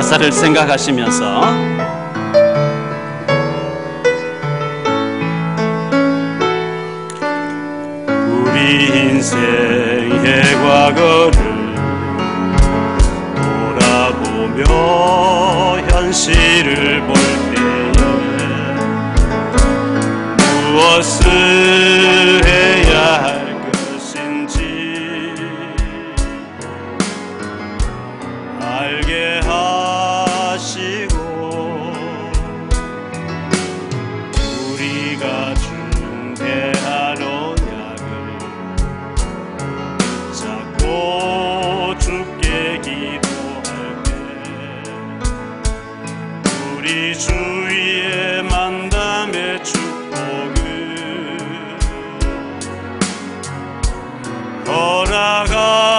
가사를 생각하시면서 우리 인생의 과거를 돌아보며 현실을 볼 때에 무엇을 해야 할 것인지 알게 하시고 우리가 준비한 언약을 잡고 주께 기도할 때 우리 주위의 만남의 축복을 허락하소서.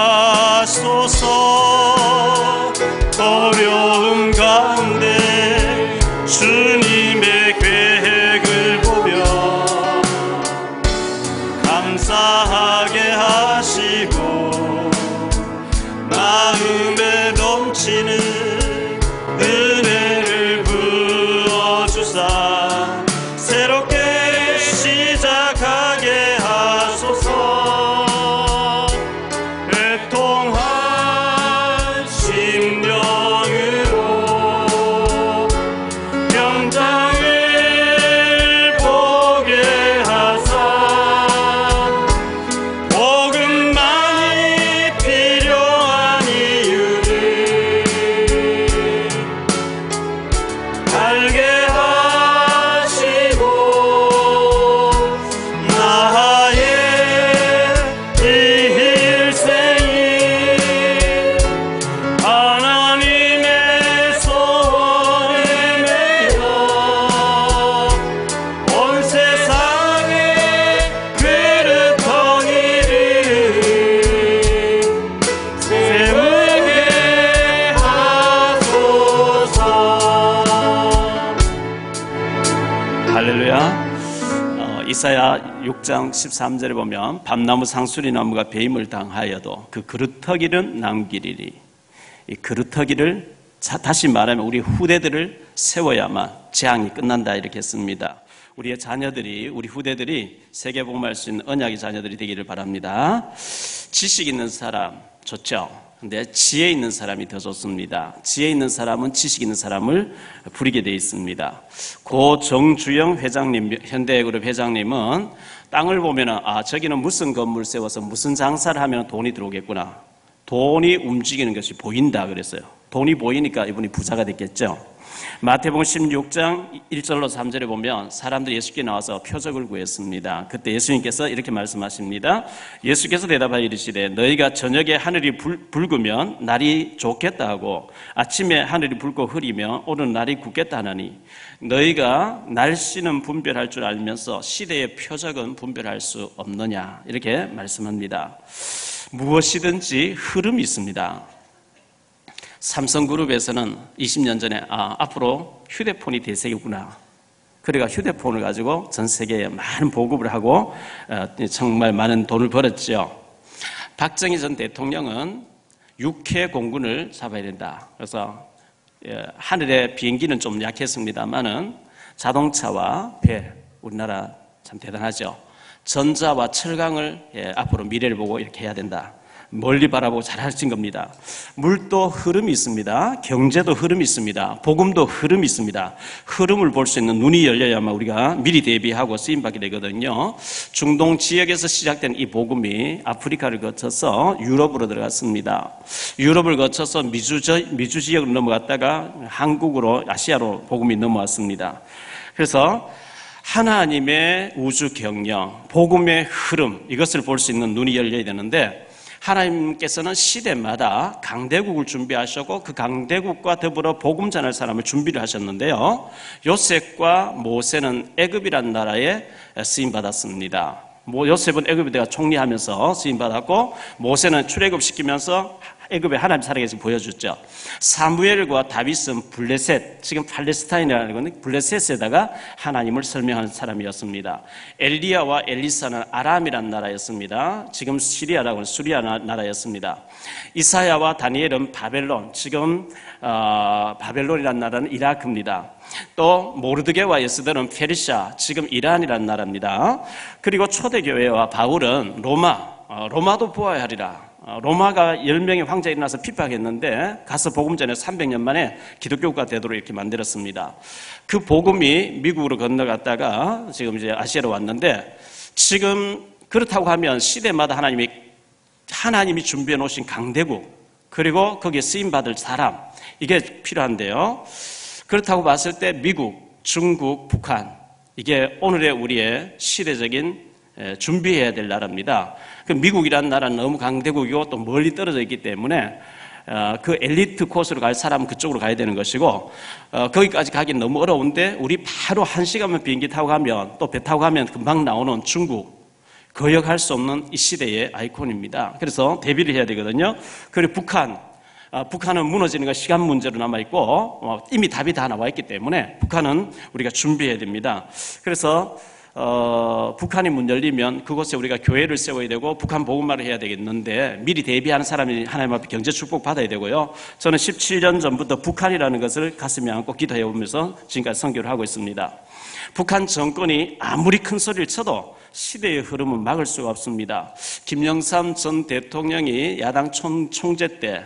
어려움 가운데 주님의 계획을 보며 감사하게 하시고 마음에 넘치는 은혜를 부어주사 새롭게 시작하게 하소서. 애통한 심령으로 현장을 보게 하사 복음만이 필요한 이유를 알게 하시고 나의 일생이 하나님의 소원에 매여 온 세상에 그릇덩이를 세우게 하소서. 할렐루야. 이사야 6장 13절에 보면 밤나무 상수리 나무가 배임을 당하여도 그 그루터기는 남기리니, 이 그루터기를 다시 말하면 우리 후대들을 세워야만 재앙이 끝난다 이렇게 했습니다. 우리의 자녀들이, 우리 후대들이 세계복음할 수 있는 언약의 자녀들이 되기를 바랍니다. 지식 있는 사람 좋죠. 근데 지혜 있는 사람이 더 좋습니다. 지혜 있는 사람은 지식 있는 사람을 부리게 되어 있습니다. 고 정주영 회장님, 현대그룹 회장님은 땅을 보면 저기는 무슨 건물 세워서 무슨 장사를 하면 돈이 들어오겠구나, 돈이 움직이는 것이 보인다 그랬어요. 돈이 보이니까 이분이 부자가 됐겠죠. 마태복음 16장 1절로 3절에 보면 사람들이 예수께 나와서 표적을 구했습니다. 그때 예수님께서 이렇게 말씀하십니다. 예수께서 대답하여 이르시되 너희가 저녁에 하늘이 붉으면 날이 좋겠다 하고 아침에 하늘이 붉고 흐리면 오늘 날이 굳겠다 하나니 너희가 날씨는 분별할 줄 알면서 시대의 표적은 분별할 수 없느냐 이렇게 말씀합니다. 무엇이든지 흐름이 있습니다. 삼성그룹에서는 20년 전에 앞으로 휴대폰이 대세구나, 그래가 휴대폰을 가지고 전 세계에 많은 보급을 하고 정말 많은 돈을 벌었죠. 박정희 전 대통령은 육해 공군을 잡아야 된다. 그래서 하늘의 비행기는 좀 약했습니다만은 자동차와 배, 우리나라 참 대단하죠. 전자와 철강을 앞으로 미래를 보고 이렇게 해야 된다. 멀리 바라보고 잘하신 겁니다. 물도 흐름이 있습니다. 경제도 흐름이 있습니다. 복음도 흐름이 있습니다. 흐름을 볼 수 있는 눈이 열려야만 우리가 미리 대비하고 쓰임받게 되거든요. 중동 지역에서 시작된 이 복음이 아프리카를 거쳐서 유럽으로 들어갔습니다. 유럽을 거쳐서 미주 지역으로 넘어갔다가 한국으로, 아시아로 복음이 넘어왔습니다. 그래서 하나님의 우주 경영, 복음의 흐름, 이것을 볼 수 있는 눈이 열려야 되는데 하나님께서는 시대마다 강대국을 준비하셨고 그 강대국과 더불어 복음 전할 사람을 준비를 하셨는데요. 요셉과 모세는 애굽이라는 나라에 쓰임받았습니다. 요셉은 애굽에다가 총리하면서 쓰임받았고, 모세는 출애굽시키면서 애굽의 하나님 살아계신 보여줬죠. 사무엘과 다윗은 블레셋, 지금 팔레스타인이라는 건 블레셋에다가 하나님을 설명하는 사람이었습니다. 엘리야와 엘리사는 아람이라는 나라였습니다. 지금 시리아라고 하는 수리아 나라였습니다. 이사야와 다니엘은 바벨론, 지금 바벨론이라는 나라는 이라크입니다. 또 모르드게와 에스더는 페르시아, 지금 이란이라는 나라입니다. 그리고 초대교회와 바울은 로마도 보아야 하리라. 로마가 10명의 황제가 일어나서 핍박했는데 가서 복음 전에 300년 만에 기독교가 되도록 이렇게 만들었습니다. 그 복음이 미국으로 건너갔다가 지금 이제 아시아로 왔는데, 지금 그렇다고 하면 시대마다 하나님이 준비해 놓으신 강대국, 그리고 거기에 쓰임받을 사람, 이게 필요한데요. 그렇다고 봤을 때 미국, 중국, 북한, 이게 오늘의 우리의 시대적인 준비해야 될 나라입니다. 그 미국이라는 나라는 너무 강대국이고 또 멀리 떨어져 있기 때문에 그 엘리트 코스로 갈 사람은 그쪽으로 가야 되는 것이고, 거기까지 가긴 너무 어려운데 우리 바로 1시간만 비행기 타고 가면, 또 배 타고 가면 금방 나오는 중국, 거역할 수 없는 이 시대의 아이콘입니다. 그래서 대비를 해야 되거든요. 그리고 북한은 무너지는 건 시간 문제로 남아있고 이미 답이 다 나와 있기 때문에 북한은 우리가 준비해야 됩니다. 그래서 북한이 문 열리면 그곳에 우리가 교회를 세워야 되고 북한 복음화를 해야 되겠는데, 미리 대비하는 사람이 하나님 앞에 경제 축복 받아야 되고요. 저는 17년 전부터 북한이라는 것을 가슴에 안고 기도해 오면서 지금까지 선교를 하고 있습니다. 북한 정권이 아무리 큰 소리를 쳐도 시대의 흐름은 막을 수가 없습니다. 김영삼 전 대통령이 야당 총재 때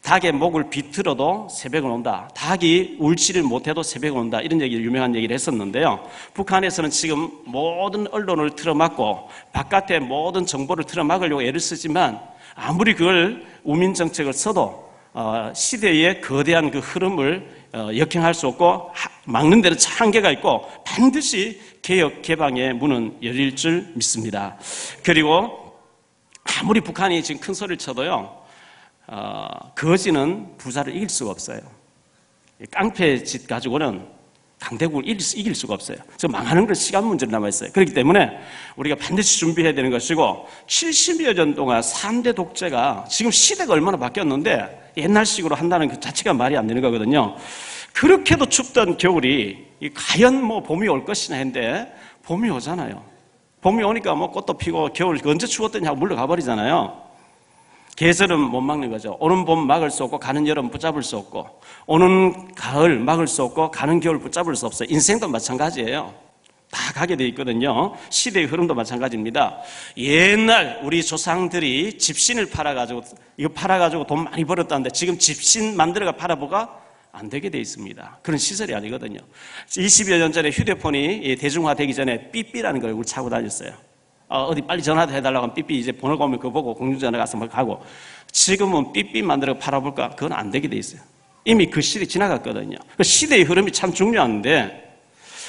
닭의 목을 비틀어도 새벽은 온다, 닭이 울지를 못해도 새벽은 온다, 이런 유명한 얘기를 했었는데요. 북한에서는 지금 모든 언론을 틀어막고 바깥에 모든 정보를 틀어막으려고 애를 쓰지만, 아무리 그걸 우민 정책을 써도 시대의 거대한 그 흐름을 역행할 수 없고, 막는 데는 한계가 있고 반드시 개혁 개방의 문은 열릴 줄 믿습니다. 그리고 아무리 북한이 지금 큰 소리를 쳐도요, 거지는 부자를 이길 수가 없어요. 깡패 짓 가지고는 강대국을 이길 수가 없어요. 망하는 건 시간 문제로 남아있어요. 그렇기 때문에 우리가 반드시 준비해야 되는 것이고, 70여 년 동안 3대 독재가, 지금 시대가 얼마나 바뀌었는데 옛날식으로 한다는 그 자체가 말이 안 되는 거거든요. 그렇게도 춥던 겨울이 과연 봄이 올 것이나 했는데 봄이 오잖아요. 봄이 오니까 꽃도 피고, 겨울 언제 추웠더니 하고 물러가 버리잖아요. 계절은 못 막는 거죠. 오는 봄 막을 수 없고 가는 여름 붙잡을 수 없고, 오는 가을 막을 수 없고 가는 겨울 붙잡을 수 없어요. 인생도 마찬가지예요. 다 가게 돼 있거든요. 시대의 흐름도 마찬가지입니다. 옛날 우리 조상들이 집신을 팔아가지고 돈 많이 벌었다는데, 지금 집신 만들어가 팔아보가 안 되게 돼 있습니다. 그런 시설이 아니거든요. 20여 년 전에 휴대폰이 대중화되기 전에 삐삐라는 걸 우리 차고 다녔어요. 어디 빨리 전화도 해달라고 하면 삐삐, 이제 번호가 오면 그거 보고 공중전화 가서 막 가고. 지금은 삐삐 만들어 팔아볼까? 그건 안 되게 돼 있어요. 이미 그 시대 지나갔거든요. 그 시대의 흐름이 참 중요한데,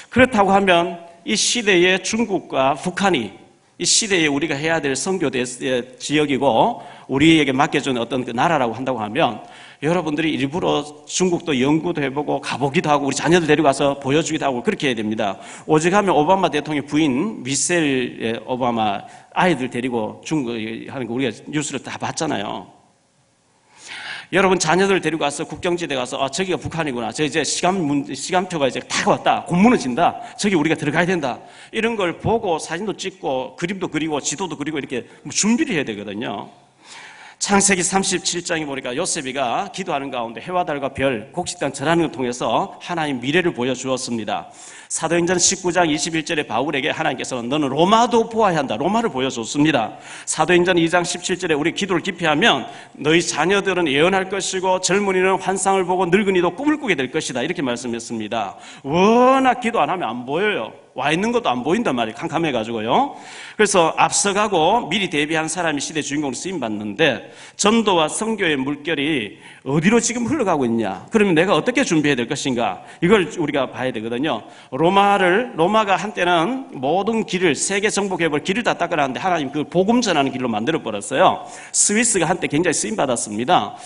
그렇다고 하면 이 시대의 중국과 북한이 이 시대에 우리가 해야 될 선교 지역이고 우리에게 맡겨준 어떤 그 나라라고 한다고 하면, 여러분들이 일부러 중국도 연구도 해보고 가보기도 하고 우리 자녀들 데려가서 보여주기도 하고 그렇게 해야 됩니다. 오직 하면 오바마 대통령 부인 미셀 오바마 아이들 데리고 중국 하는 거 우리가 뉴스를 다 봤잖아요. 여러분 자녀들 데리고 가서 국경지대 가서 저기가 북한이구나, 저 이제 시간표가 이제 다 왔다, 곧 무너진다, 저기 우리가 들어가야 된다, 이런 걸 보고 사진도 찍고 그림도 그리고 지도도 그리고 이렇게 준비를 해야 되거든요. 창세기 37장에 보니까 요셉이가 기도하는 가운데 해와 달과 별, 곡식단 절하는 걸 통해서 하나님 미래를 보여주었습니다. 사도행전 19장 21절에 바울에게 하나님께서는 너는 로마도 보아야 한다, 로마를 보여줬습니다. 사도행전 2장 17절에 우리 기도를 깊이 하면 너희 자녀들은 예언할 것이고 젊은이는 환상을 보고 늙은이도 꿈을 꾸게 될 것이다, 이렇게 말씀했습니다. 워낙 기도 안 하면 안 보여요. 와 있는 것도 안 보인단 말이에요. 캄캄해가지고요. 그래서 앞서가고 미리 대비한 사람이 시대 주인공으로 쓰임받는데, 전도와 선교의 물결이 어디로 지금 흘러가고 있냐, 그러면 내가 어떻게 준비해야 될 것인가, 이걸 우리가 봐야 되거든요. 로마가 한때는 모든 길을, 세계 정복해볼 길을 다 닦아놨는데 하나님 그 복음 전하는 길로 만들어버렸어요. 스위스가 한때 굉장히 쓰임받았습니다.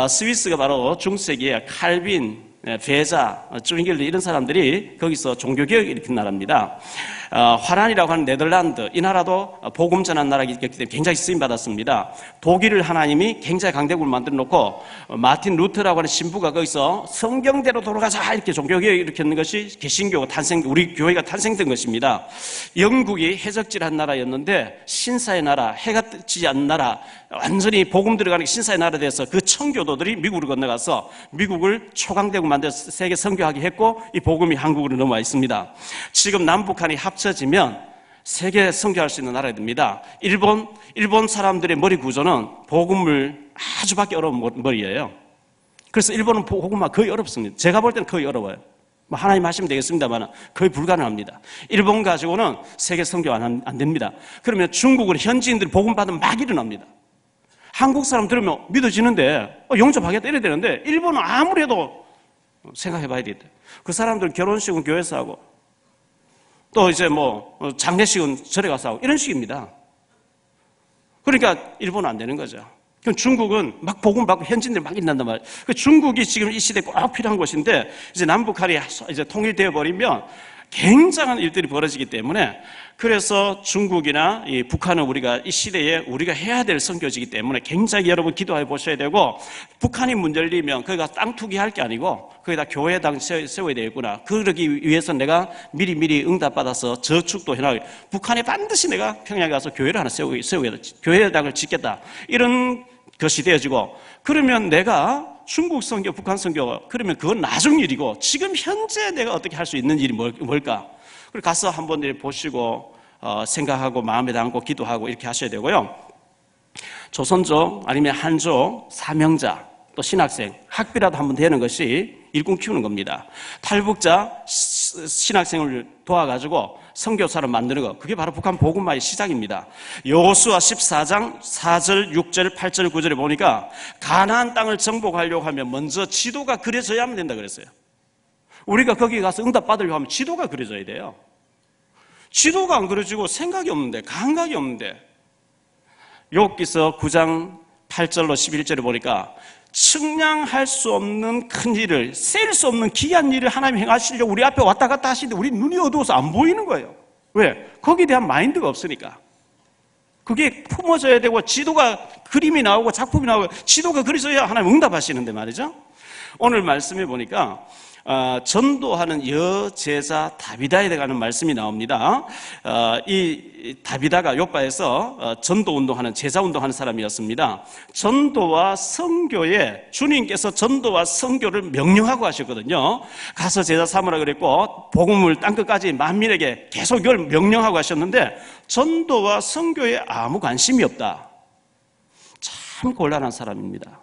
스위스가 바로 중세기에 칼빈, 베자, 쭝겔 이런 사람들이 거기서 종교개혁을 일으킨 나라입니다. 화란이라고 하는 네덜란드, 이 나라도 복음 전한 나라이기 때문에 굉장히 쓰임받았습니다. 독일을 하나님이 굉장히 강대국을 만들어 놓고 마틴 루터라고 하는 신부가 거기서 성경대로 돌아가자 이렇게 종교개혁을 일으켰는 것이 개신교가 우리 교회가 탄생된 것입니다. 영국이 해적질한 나라였는데 신사의 나라, 해가 뜨지 않는 나라, 완전히 복음 들어가는 신사의 나라에 대해서 그 청교도들이 미국으로 건너가서 미국을 초강대국 만들어서 세계 선교하게 했고 이 복음이 한국으로 넘어와 있습니다. 지금 남북한이 합쳐지면 세계 선교할 수 있는 나라가 됩니다. 일본 사람들의 머리 구조는 복음을 아주 받기 어려운 머리예요. 그래서 일본은 복음화 거의 어렵습니다. 제가 볼 때는 거의 어려워요. 하나님 하시면 되겠습니다만 거의 불가능합니다. 일본 가지고는 세계 선교 안 됩니다. 그러면 중국은 현지인들이 복음 받으면 막 일어납니다. 한국 사람 들으면 믿어지는데 영접하겠다 이래야 되는데 일본은 아무리 해도 생각해 봐야 되겠다. 그 사람들 결혼식은 교회에서 하고 또 이제 장례식은 절에 가서 하고 이런 식입니다. 그러니까 일본은 안 되는 거죠. 그럼 중국은 막 복음 받고 현지인들이 막 일어난단 말이에요. 중국이 지금 이 시대에 꼭 필요한 것인데 이제 남북한이 이제 통일되어 버리면 굉장한 일들이 벌어지기 때문에 그래서 중국이나 이 북한은 우리가 이 시대에 우리가 해야 될 선교지이기 때문에 굉장히 여러분 기도해 보셔야 되고 북한이 문 열리면 거기가 땅 투기할 게 아니고 거기다 교회당 세워야 되겠구나. 그러기 위해서 내가 미리 응답받아서 저축도 해놔. 북한에 반드시 내가 평양에 가서 교회를 하나 세우겠다. 교회당을 짓겠다. 이런 것이 되어지고 그러면 내가 중국 선교, 북한 선교 그러면 그건 나중 일이고 지금 현재 내가 어떻게 할 수 있는 일이 뭘까? 그리고 가서 한번 보시고 생각하고 마음에 담고 기도하고 이렇게 하셔야 되고요. 조선족 아니면 한족 사명자 또 신학생 학비라도 한번 되는 것이 일꾼 키우는 겁니다. 탈북자 신학생을 도와가지고 선교사를 만드는 것 그게 바로 북한 복음화의 시작입니다. 여호수아 14장 4절 6절 8절 9절에 보니까 가나안 땅을 정복하려고 하면 먼저 지도가 그려져야만 된다 그랬어요. 우리가 거기 가서 응답 받으려고 하면 지도가 그려져야 돼요. 지도가 안 그려지고 생각이 없는데 감각이 없는데 욥기서 9장 8절로 11절에 보니까 측량할 수 없는 큰 일을 셀 수 없는 귀한 일을 하나님 행하시려고 우리 앞에 왔다 갔다 하시는데 우리 눈이 어두워서 안 보이는 거예요. 왜? 거기에 대한 마인드가 없으니까. 그게 품어져야 되고 지도가 그림이 나오고 작품이 나오고 지도가 그려져야 하나님 응답하시는데 말이죠. 오늘 말씀해 보니까 전도하는 여제자 다비다에 대한 말씀이 나옵니다. 이 다비다가 욥바에서 전도운동하는 제자운동하는 사람이었습니다. 전도와 선교에 주님께서 전도와 선교를 명령하고 하셨거든요. 가서 제자 삼으라 그랬고 복음을 땅끝까지 만민에게 계속 이걸 명령하고 하셨는데 전도와 선교에 아무 관심이 없다. 참 곤란한 사람입니다.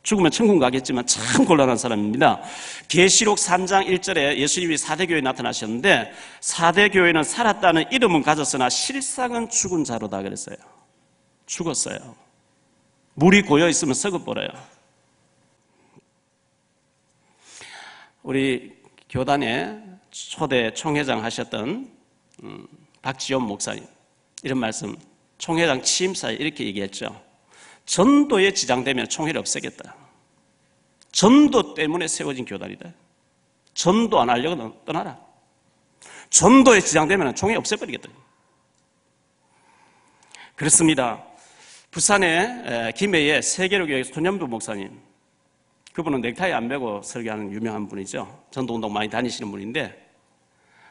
죽으면 천국 가겠지만 참 곤란한 사람입니다. 계시록 3장 1절에 예수님이 4대 교회에 나타나셨는데 4대 교회는 살았다는 이름은 가졌으나 실상은 죽은 자로다 그랬어요. 죽었어요. 물이 고여 있으면 썩어버려요. 우리 교단의 초대 총회장 하셨던 박지원 목사님 이런 말씀 총회장 취임사에 이렇게 얘기했죠. 전도에 지장되면 총회를 없애겠다. 전도 때문에 세워진 교단이다. 전도 안 하려고 떠나라. 전도에 지장되면 총회 없애버리겠다. 그렇습니다. 부산의 김해의 세계로교회 손현부 목사님 그분은 넥타이 안 매고 설교하는 유명한 분이죠. 전도운동 많이 다니시는 분인데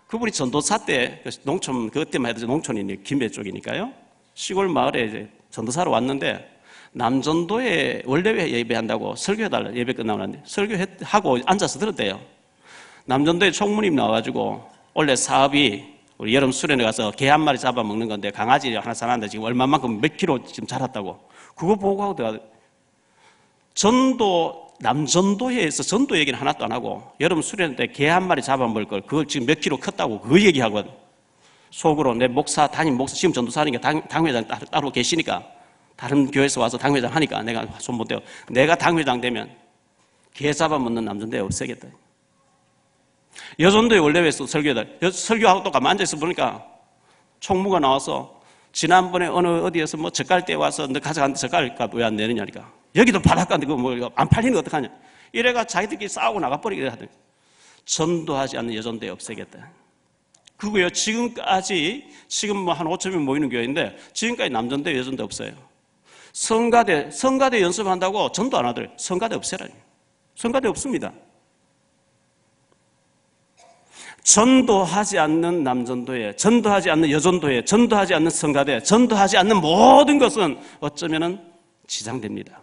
그분이 전도사 때 농촌 그때만 해도 농촌이니 김해 쪽이니까요. 시골 마을에 이제 전도사로 왔는데 남전도에 원래 예배한다고 설교해달라. 예배 끝나고 설교하고 앉아서 들었대요. 남전도에 총무님 나와가지고 원래 사업이 우리 여름 수련회 가서 개 한 마리 잡아먹는 건데 강아지 하나 사놨는데 지금 얼마만큼 몇 킬로 지금 자랐다고 그거 보고 하고 남전도회에서 전도 얘기는 하나도 안 하고 여름 수련회 때 개 한 마리 잡아먹을 걸 그걸 지금 몇 킬로 컸다고 그거 얘기하거든. 속으로 내 담임 목사 지금 전도사니까 당회장 따로 계시니까 다른 교회에서 와서 당회장 하니까 내가 손 못 대고 내가 당회장 되면 개 잡아먹는 남전도회 없애겠다. 여전도에 원래회에서 설교하다 설교하고 또 가만 앉아있어 보니까 총무가 나와서 지난번에 어디에서 젓갈 때 와서 너 가져갔는데 젓갈값 왜 안 내느냐니까 여기도 바닷가인데 그거 안 팔리는 거 어떡하냐 이래가 자기들끼리 싸우고 나가버리게 하더니 전도하지 않는 여전도회 없애겠다. 그거요. 지금 뭐 한 5천 명 모이는 교회인데 지금까지 남전대 여전대 없어요. 성가대 연습한다고 전도 안 하더래요. 성가대 없애라니. 성가대 없습니다. 전도하지 않는 남전도회, 전도하지 않는 여전도회, 전도하지 않는 성가대, 전도하지 않는 모든 것은 어쩌면은 지장됩니다.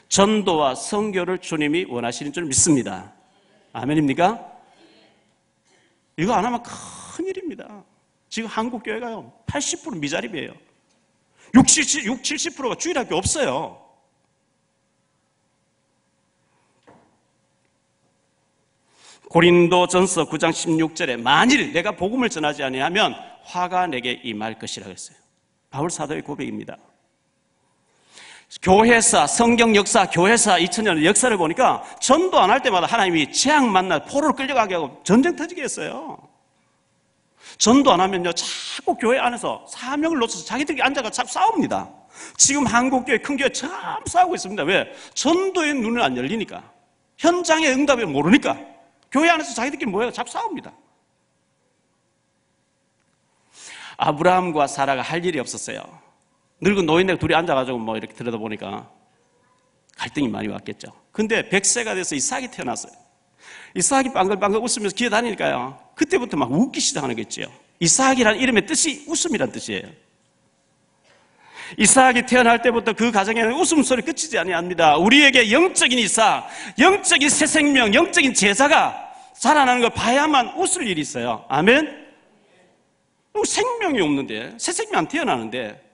전도와 선교를 주님이 원하시는 줄 믿습니다. 아멘입니까? 이거 안 하면 큰일입니다. 지금 한국 교회가요 80% 미자립이에요. 70%가 주일학교 없어요. 고린도전서 9장 16절에 만일 내가 복음을 전하지 아니하면 화가 내게 임할 것이라고 했어요. 바울 사도의 고백입니다. 교회사, 성경 역사, 교회사 2000년 역사를 보니까 전도 안 할 때마다 하나님이 재앙 만나 포로로 끌려가게 하고 전쟁 터지게 했어요. 전도 안 하면요 자꾸 교회 안에서 사명을 놓쳐서 자기들이 앉아가 자꾸 싸웁니다. 지금 한국교회 큰 교회 참 싸우고 있습니다. 왜? 전도의 눈을 안 열리니까, 현장의 응답을 모르니까 교회 안에서 자기들끼리 모여서 자꾸 싸웁니다. 아브라함과 사라가 할 일이 없었어요. 늙은 노인네가 둘이 앉아가지고 뭐 이렇게 들여다보니까 갈등이 많이 왔겠죠. 근데 100세가 돼서 이삭이 태어났어요. 이삭이 빵글빵글 웃으면서 기어다니니까요 그때부터 막 웃기 시작하는 거겠죠. 이삭이라는 이름의 뜻이 웃음이라는 뜻이에요. 이삭이 태어날 때부터 그 가정에는 웃음소리 그치지 아니합니다. 우리에게 영적인 이삭, 영적인 새 생명, 영적인 제자가 자라나는 걸 봐야만 웃을 일이 있어요. 아멘? 생명이 없는데, 새 생명 안 태어나는데.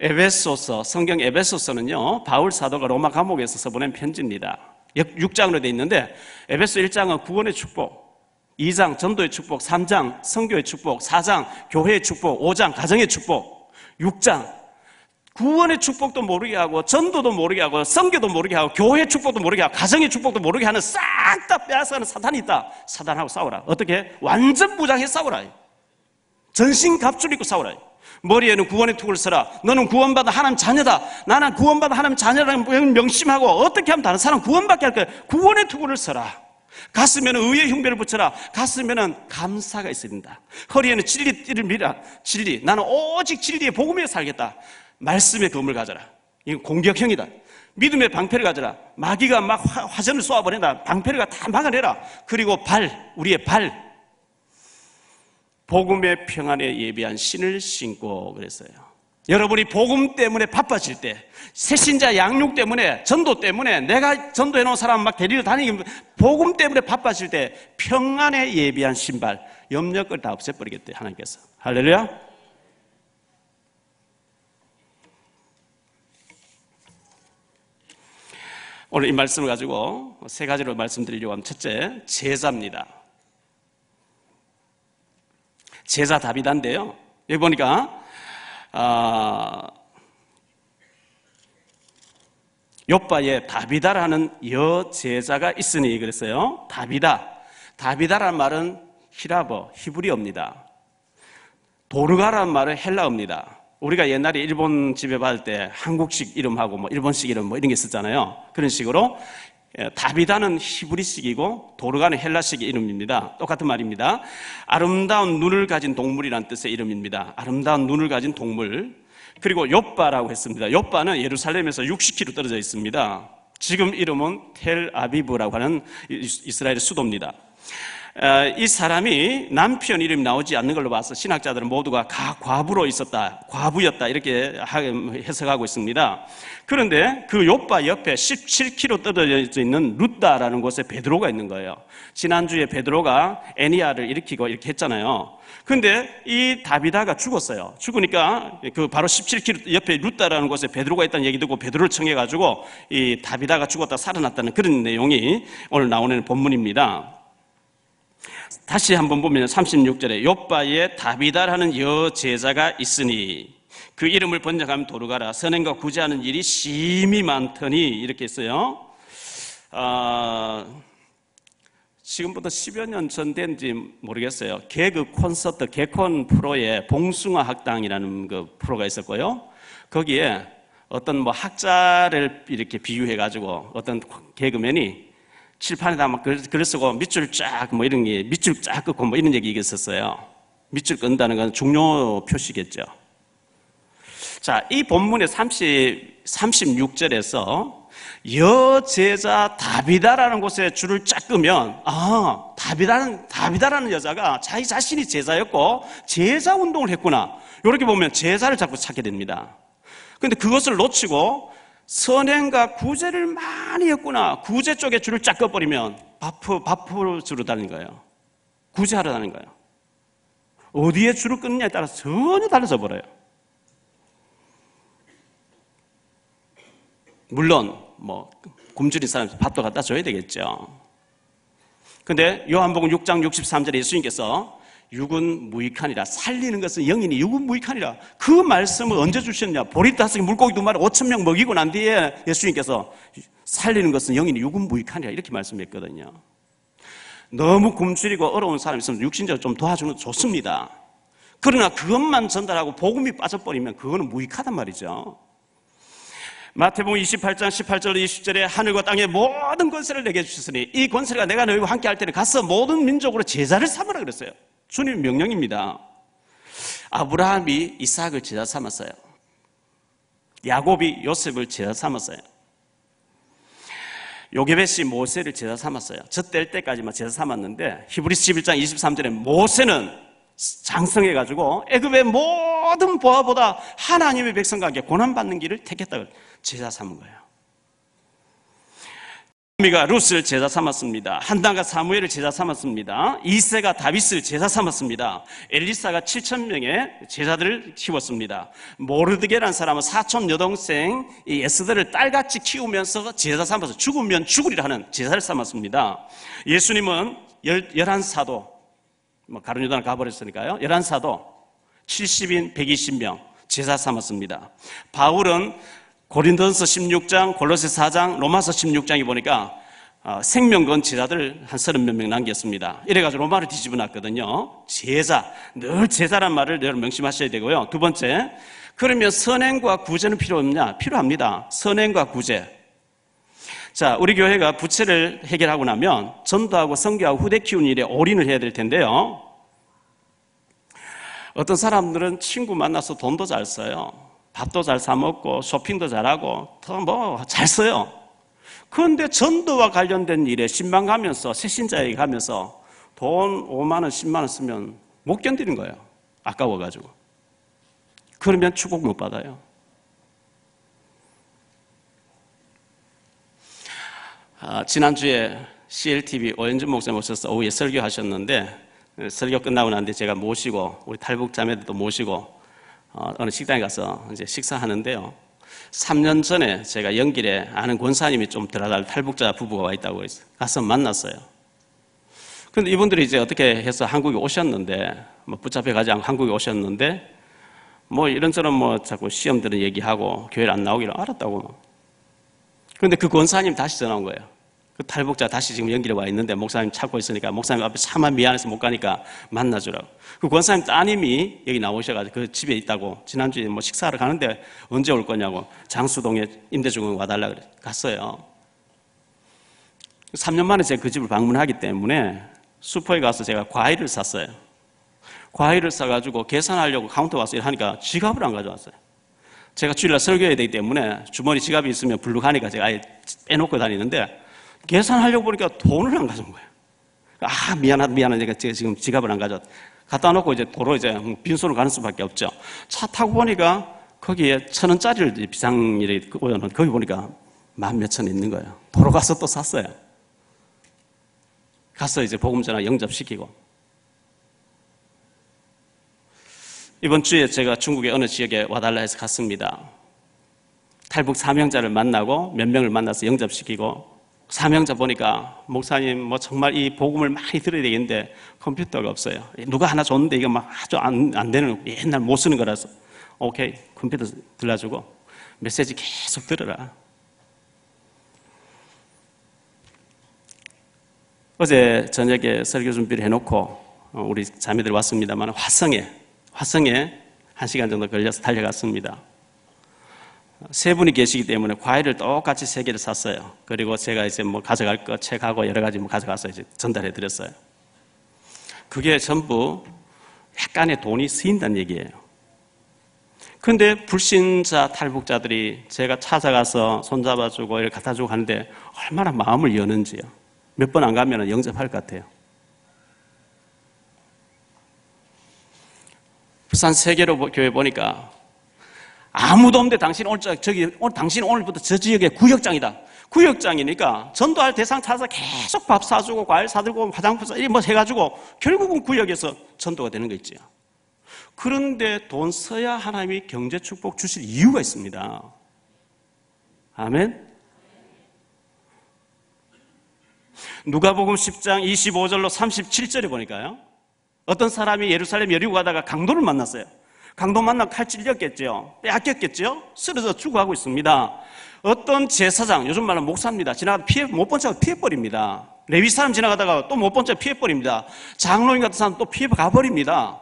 에베소서, 성경 에베소서는요 바울 사도가 로마 감옥에서 써보낸 편지입니다. 6장으로 되어 있는데 에베소 1장은 구원의 축복, 2장 전도의 축복, 3장 선교의 축복, 4장 교회의 축복, 5장 가정의 축복, 6장 구원의 축복도 모르게 하고 전도도 모르게 하고 선교도 모르게 하고 교회의 축복도 모르게 하고 가정의 축복도 모르게 하는 싹 다 빼앗아가는 사탄이 있다. 사탄하고 싸우라. 어떻게? 완전 무장해 싸우라. 전신 갑줄 입고 싸우라. 머리에는 구원의 투구를 써라. 너는 구원받아 하나님 자녀다. 나는 구원받아 하나님 자녀라는 명심하고 어떻게 하면 다른 사람 구원받게 할 거야. 구원의 투구를 써라. 가슴에는 의의 흉배를 붙여라. 가슴에는 감사가 있어야 된다. 허리에는 진리 띠를 밀라. 진리. 나는 오직 진리의 복음에 살겠다. 말씀의 검을 가져라. 이건 공격형이다. 믿음의 방패를 가져라. 마귀가 막 화전을 쏘아버린다. 방패를 다 막아내라. 그리고 우리의 발. 복음의 평안에 예비한 신을 신고 그랬어요. 여러분이 복음 때문에 바빠질 때, 새신자 양육 때문에, 전도 때문에, 내가 전도해놓은 사람 막 데리러 다니는 복음 때문에 바빠질 때 평안에 예비한 신발, 염려걸 다 없애버리겠대요 하나님께서. 할렐루야. 오늘 이 말씀을 가지고 세 가지로 말씀드리려고 합니다. 첫째, 제자입니다. 제자 다비다인데요. 여기 보니까 욥바에 다비다라는 여제자가 있으니 그랬어요. 다비다라는 말은 히브리어입니다. 도르가라는 말은 헬라어입니다. 우리가 옛날에 일본 집에 받을 때 한국식 이름하고 뭐 일본식 이름 뭐 이런 게 있었잖아요. 그런 식으로 다비다는 히브리식이고 도르가는 헬라식 이름입니다. 똑같은 말입니다. 아름다운 눈을 가진 동물이라는 뜻의 이름입니다. 아름다운 눈을 가진 동물. 그리고 욥바라고 했습니다. 욥바는 예루살렘에서 60km 떨어져 있습니다. 지금 이름은 텔아비브라고 하는 이스라엘의 수도입니다. 이 사람이 남편 이름이 나오지 않는 걸로 봐서 신학자들은 모두가 과부로 있었다, 과부였다 이렇게 해석하고 있습니다. 그런데 그 욥바 옆에 17km 떨어져 있는 루다라는 곳에 베드로가 있는 거예요. 지난주에 베드로가 애니아를 일으키고 이렇게 했잖아요. 그런데 이 다비다가 죽었어요. 죽으니까 그 바로 17km 옆에 루다라는 곳에 베드로가 있다는 얘기 듣고 베드로를 청해가지고 이 다비다가 죽었다 살아났다는 그런 내용이 오늘 나오는 본문입니다. 다시 한번 보면 36절에 욥바에 다비다라는 여제자가 있으니 그 이름을 번역하면 도르가라. 선행과 구제하는 일이 심히 많더니 이렇게 했어요. 지금부터 10여 년 전 된지 모르겠어요. 개그 콘서트 개콘 프로에 봉숭아 학당이라는 그 프로가 있었고요. 거기에 어떤 뭐 학자를 이렇게 비유해 가지고 어떤 개그맨이 칠판에다 막 글 쓰고 밑줄 쫙 뭐 이런 게 밑줄 쫙 긋고 뭐 이런 얘기가 있었어요. 밑줄 끈다는 건 중요 표시겠죠. 자, 이 본문의 36절에서 여제자 다비다라는 곳에 줄을 쫙 끄면 다비다라는 여자가 자기 자신이 제자였고 제자 운동을 했구나, 이렇게 보면 제자를 자꾸 찾게 됩니다. 그런데 그것을 놓치고 선행과 구제를 많이 했구나, 구제 쪽에 줄을 쫙 꺼버리면 바프로 줄을 다니는 거예요. 구제하러 다니는 거예요. 어디에 줄을 끊느냐에 따라서 전혀 달라져 버려요. 물론 뭐 굶주린 사람 밥도 갖다 줘야 되겠죠. 근데 요한복음 6장 63절에 예수님께서 육은 무익하니라, 살리는 것은 영이니 육은 무익하니라, 그 말씀을 언제 주셨냐? 보리 5개 물고기 2마리 5,000명 먹이고 난 뒤에 예수님께서 살리는 것은 영이니 육은 무익하니라 이렇게 말씀했거든요. 너무 굶주리고 어려운 사람이 있으면 육신적으로 좀 도와주는 건 좋습니다. 그러나 그것만 전달하고 복음이 빠져버리면 그거는 무익하단 말이죠. 마태복음 28장 18절 20절에 하늘과 땅의 모든 권세를 내게 주셨으니 이 권세가 내가 너희와 함께 할 때는 가서 모든 민족으로 제자를 삼으라 그랬어요. 주님의 명령입니다. 아브라함이 이삭을 제자 삼았어요. 야곱이 요셉을 제자 삼았어요. 요게벳이 모세를 제자 삼았어요. 젖될 때까지만 제자 삼았는데 히브리서 11장 23절에 모세는 장성해가지고 애굽의 모든 보아보다 하나님의 백성과 함께 고난받는 길을 택했다고 제자 삼은 거예요. 나오미가 룻을 제자 삼았습니다. 한나가 사무엘을 제자 삼았습니다. 이새가 다윗을 제자 삼았습니다. 엘리사가 7,000명의 제자들을 키웠습니다. 모르드게라는 사람은 사촌 여동생 에스더를 딸같이 키우면서 제자 삼아서 죽으면 죽으리라 하는 제자를 삼았습니다. 예수님은 11사도, 가룟 유다는 가버렸으니까요, 11사도 70인 120명 제자 삼았습니다. 바울은 고린도전서 16장, 골로새 4장, 로마서 16장에 보니까 생명건 제자들 한 30몇 명 남겼습니다. 이래가지고 로마를 뒤집어 놨거든요. 제자, 늘 제자란 말을 여러분 명심하셔야 되고요. 두 번째, 그러면 선행과 구제는 필요 없냐? 필요합니다. 선행과 구제. 자, 우리 교회가 부채를 해결하고 나면 전도하고 선교하고 후대 키우는 일에 올인을 해야 될 텐데요. 어떤 사람들은 친구 만나서 돈도 잘 써요. 밥도 잘 사먹고 쇼핑도 잘하고 더 뭐 잘 써요. 그런데 전도와 관련된 일에 신방 가면서 새신자에게 가면서 돈 5만 원 10만 원 쓰면 못 견디는 거예요. 아까워가지고. 그러면 축복 못 받아요. 지난주에 CLTV 오현준 목사님 오셔서 오후에 설교하셨는데, 설교 끝나고 난 뒤에 제가 모시고 우리 탈북 자매들도 모시고 어느 식당에 가서 이제 식사하는데요. 3년 전에 제가 연길에 아는 권사님이 좀 들어갈 탈북자 부부가 와 있다고 해서 가서 만났어요. 그런데 이분들이 이제 어떻게 해서 한국에 오셨는데, 뭐 붙잡혀 가지 않고 한국에 오셨는데, 뭐 이런저런 뭐 자꾸 시험들은 얘기하고 교회를 안 나오기를 알았다고. 그런데 그 권사님 다시 전화 온 거예요. 그 탈북자 다시 지금 연길에 와 있는데 목사님 찾고 있으니까 목사님 앞에 차마 미안해서 못 가니까 만나주라고. 그 권사님 따님이 여기 나오셔가지고 그 집에 있다고, 지난주에 뭐 식사하러 가는데 언제 올 거냐고 장수동에 임대주공 와달라 그래. 갔어요. 3년 만에 제가 그 집을 방문하기 때문에 슈퍼에 가서 제가 과일을 샀어요. 과일을 사가지고 계산하려고 카운터 와서 일하니까 지갑을 안 가져왔어요. 제가 주일날 설교해야 되기 때문에 주머니 지갑이 있으면 불룩하니까 제가 아예 빼놓고 다니는데, 계산하려고 보니까 돈을 안 가져온 거예요. 미안하다. 제가 지금 지갑을 안 가져왔다. 갖다 놓고 이제 도로 이제 빈손으로 가는 수밖에 없죠. 차 타고 보니까 거기에 1,000원짜리를 비상일에 올려놓은, 거기 보니까 10,000원 있는 거예요. 도로 가서 또 샀어요. 가서 이제 복음 전화 영접시키고. 이번 주에 제가 중국의 어느 지역에 와달라 해서 갔습니다. 탈북 사명자를 만나고 몇 명을 만나서 영접시키고, 사명자 보니까 목사님 뭐 정말 이 복음을 많이 들어야 되겠는데 컴퓨터가 없어요. 누가 하나 줬는데 이거 막 아주 안 되는, 옛날 못 쓰는 거라서 오케이 컴퓨터 들려주고 메시지 계속 들어라. 어제 저녁에 설교 준비를 해놓고 우리 자매들 왔습니다만 화성에 1시간 정도 걸려서 달려갔습니다. 세 분이 계시기 때문에 과일을 똑같이 세 개를 샀어요. 그리고 제가 이제 뭐 가져갈 거 책하고 여러 가지 뭐 가져가서 이제 전달해 드렸어요. 그게 전부 약간의 돈이 쓰인다는 얘기예요. 그런데 불신자 탈북자들이 제가 찾아가서 손잡아주고 이렇게 갖다주고 하는데 얼마나 마음을 여는지요. 몇 번 안 가면 영접할 것 같아요. 부산 세계로 교회 보니까 아무도 없는데 당신 오늘부터 저 지역의 구역장이다. 구역장이니까 전도할 대상 찾아서 계속 밥 사주고 과일 사들고 화장품 사주고 뭐 해가지고 결국은 구역에서 전도가 되는 거 있죠. 그런데 돈 써야 하나님이 경제 축복 주실 이유가 있습니다. 아멘. 누가복음 10장 25절로 37절에 보니까요. 어떤 사람이 예루살렘 여리고 가다가 강도를 만났어요. 강도 만나고 칼 찔렸겠죠. 빼앗겼겠죠. 쓰러져 죽어가고 있습니다. 어떤 제사장, 요즘 말로 목사입니다. 지나가다 못 본 척 피해버립니다. 레위 사람 지나가다가 또 못 본 척 피해버립니다. 장로인 같은 사람 또 피해가버립니다.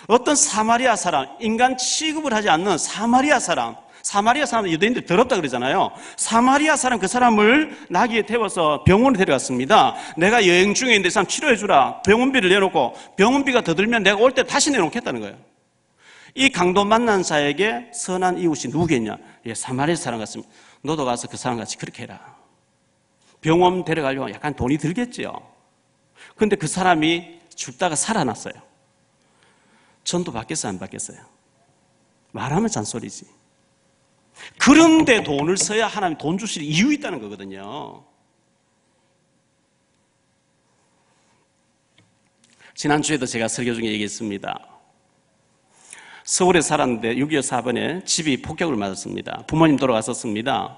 어떤 사마리아 사람, 인간 취급을 하지 않는 사마리아 사람은 유대인들 더럽다 그러잖아요. 사마리아 사람 그 사람을 나귀에 태워서 병원에 데려갔습니다. 내가 여행 중에 있는데 이 사람 치료해주라. 병원비를 내놓고 병원비가 더 들면 내가 올 때 다시 내놓겠다는 거예요. 이 강도 만난 자에게 선한 이웃이 누구겠냐? 예, 사마리아 사람 같습니다. 너도 가서 그 사람 같이 그렇게 해라. 병원 데려가려면 약간 돈이 들겠지요. 그런데 그 사람이 죽다가 살아났어요. 전도 받겠어요, 안 받겠어요? 말하면 잔소리지. 그런데 돈을 써야 하나님 돈 주실 이유 있다는 거거든요. 지난주에도 제가 설교 중에 얘기했습니다. 서울에 살았는데 6.25 사변에 집이 폭격을 맞았습니다. 부모님 돌아가셨습니다.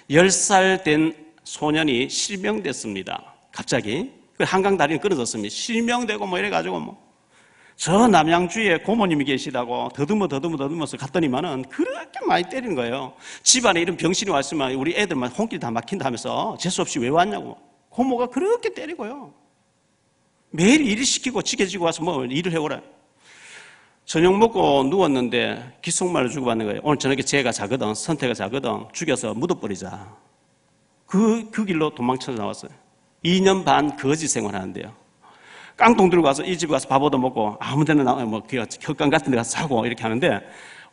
10살 된 소년이 실명됐습니다. 갑자기 한강 다리는 끊어졌습니다. 실명되고 뭐 이래가지고 저 남양주에 고모님이 계시다고 더듬어서 갔더니만은 그렇게 많이 때리는 거예요. 집안에 이런 병신이 왔으면 우리 애들만 혼길 다 막힌다 하면서 재수없이 왜 왔냐고. 고모가 그렇게 때리고요. 매일 일을 시키고 지게지고 와서 뭐 일을 해오라. 저녁 먹고 누웠는데 귓속말로 주고받는 거예요. 오늘 저녁에 쟤가 자거든, 선태가 자거든, 죽여서 묻어버리자. 그 길로 도망쳐 나왔어요. 2년 반 거지 생활하는데요. 깡통 들고 가서 이 집에 가서 밥 얻어먹고 아무 데나 뭐 격강 같은 데 가서 자고 이렇게 하는데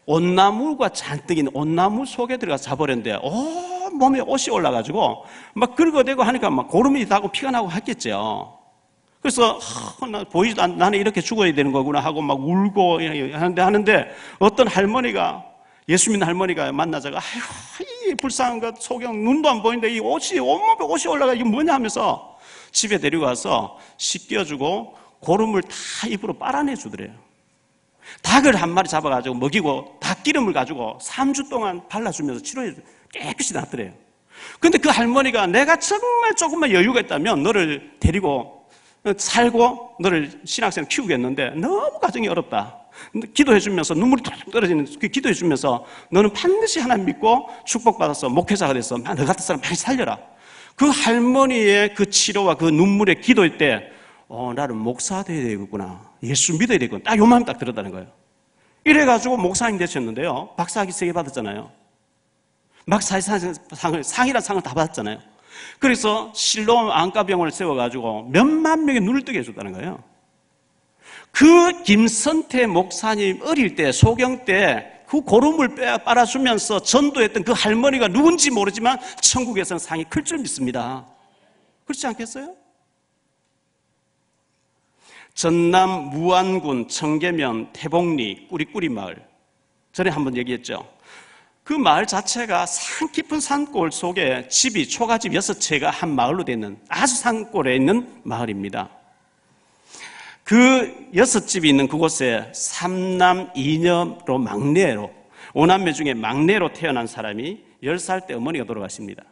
온나무가 잔뜩 있는 온나무 속에 들어가서 자버렸는데 몸에 옷이 올라가지고 막 긁어대고 하니까 막 고름이 나고 피가 나고 했겠죠. 그래서 보이지도 않, 나는 이렇게 죽어야 되는 거구나 하고 막 울고 하는데 어떤 할머니가 예수 믿는 할머니가 만나자가 아이고 이 불쌍한 것 소경 눈도 안 보이는데 이 옷이 온몸에 옷이 올라가 이게 뭐냐 하면서 집에 데리고 가서 씻겨주고 고름을 다 입으로 빨아내 주더래요. 닭을 한 마리 잡아가지고 먹이고 닭 기름을 가지고 3주 동안 발라주면서 치료해 깨끗이 낫더래요. 근데 그 할머니가 내가 정말 조금만 여유가 있다면 너를 데리고 살고 너를 신학생을 키우겠는데 너무 가정이 어렵다. 기도해주면서 눈물이 뚝뚝 떨어지는 기도해주면서 너는 반드시 하나님 믿고 축복받아서 목회자가 돼서 너 같은 사람 많이 살려라. 그 할머니의 그 치료와 그 눈물의 기도일 때 나는 목사 돼야 되겠구나. 예수 믿어야 되겠구나. 딱 요만 딱 들었다는 거예요. 이래가지고 목사님 되셨는데요. 박사학위 3개 받았잖아요. 상이란 상을 다 받았잖아요. 그래서 실로암 안과병원을 세워가지고 몇만 명의 눈을 뜨게 해줬다는 거예요. 그 김선태 목사님 어릴 때 소경 때 그 고름을 빨아주면서 전도했던 그 할머니가 누군지 모르지만 천국에서는 상이 클 줄 믿습니다. 그렇지 않겠어요? 전남 무안군 청계면 태복리 꾸리꾸리 마을, 전에 한번 얘기했죠. 그 마을 자체가 산 깊은 산골 속에 집이 초가집 6채가 한 마을로 되어 있는 아주 산골에 있는 마을입니다. 그 6집이 있는 그곳에 3남 2녀로 막내로 5남매 중에 막내로 태어난 사람이 10살 때 어머니가 돌아가십니다.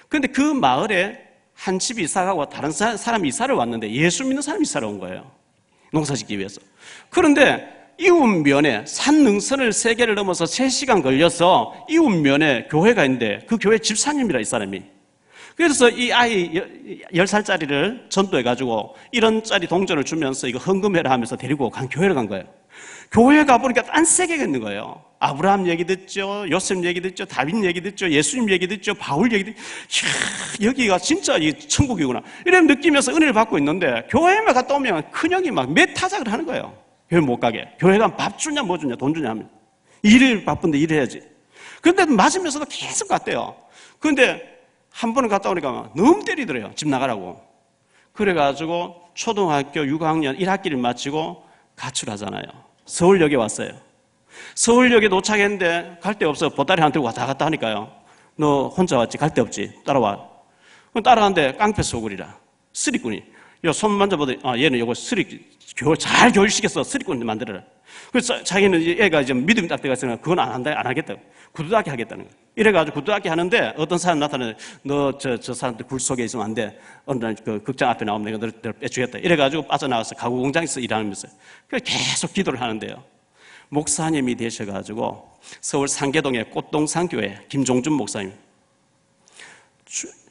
그런데 그 마을에 한 집이 이사가고 다른 사람이 이사를 왔는데 예수 믿는 사람이 이사를 온 거예요. 농사 짓기 위해서. 그런데 이웃면에 산 능선을 3개를 넘어서 3시간 걸려서 이웃면에 교회가 있는데 그 교회 집사님이라 이 사람이. 그래서 이 아이 10살짜리를 전도해가지고 1원짜리 동전을 주면서 이거 헌금해라 하면서 데리고 간 교회를 간 거예요. 교회 가보니까 딴 세계가 있는 거예요. 아브라함 얘기 듣죠, 요셉 얘기 듣죠, 다윗 얘기 듣죠, 예수님 얘기 듣죠, 바울 얘기 듣죠. 이야, 여기가 진짜 이 천국이구나 이런 느끼면서 은혜를 받고 있는데, 교회만 갔다 오면 큰형이 막 매타작을 하는 거예요. 교회 못 가게. 교회 가면 밥 주냐 뭐 주냐 돈 주냐 하면, 일을 바쁜데 일해야지. 그런데 맞으면서도 계속 갔대요. 그런데 한 번은 갔다 오니까 너무 때리더래요. 집 나가라고. 그래가지고 초등학교 6학년 1학기를 마치고 가출하잖아요. 서울역에 왔어요. 서울역에 도착했는데 갈 데 없어. 보따리 하나 들고 왔다 갔다 하니까요. 너 혼자 왔지? 갈 데 없지? 따라와. 따라가는데 깡패 소굴이라. 쓰리꾼이. 야, 손 만져보더니, 아, 얘는 요거 잘 교육시켰어. 쓰리꾼 만들어라. 그래서 자기는 애가 이제 믿음이 딱 들어갔으니까 그건 안 하겠다. 구두닦이 하겠다는 거예요. 이래가지고 구두닦이 하는데 어떤 사람 나타나는, 너 저 사람들 굴 속에 있으면 안 돼. 어느 날 그 극장 앞에 나오면 내가 너를 빼주겠다. 이래가지고 빠져나와서 가구 공장에서 일하면서 계속 기도를 하는데요. 목사님이 되셔가지고 서울 상계동의 꽃동산교회 김종준 목사님.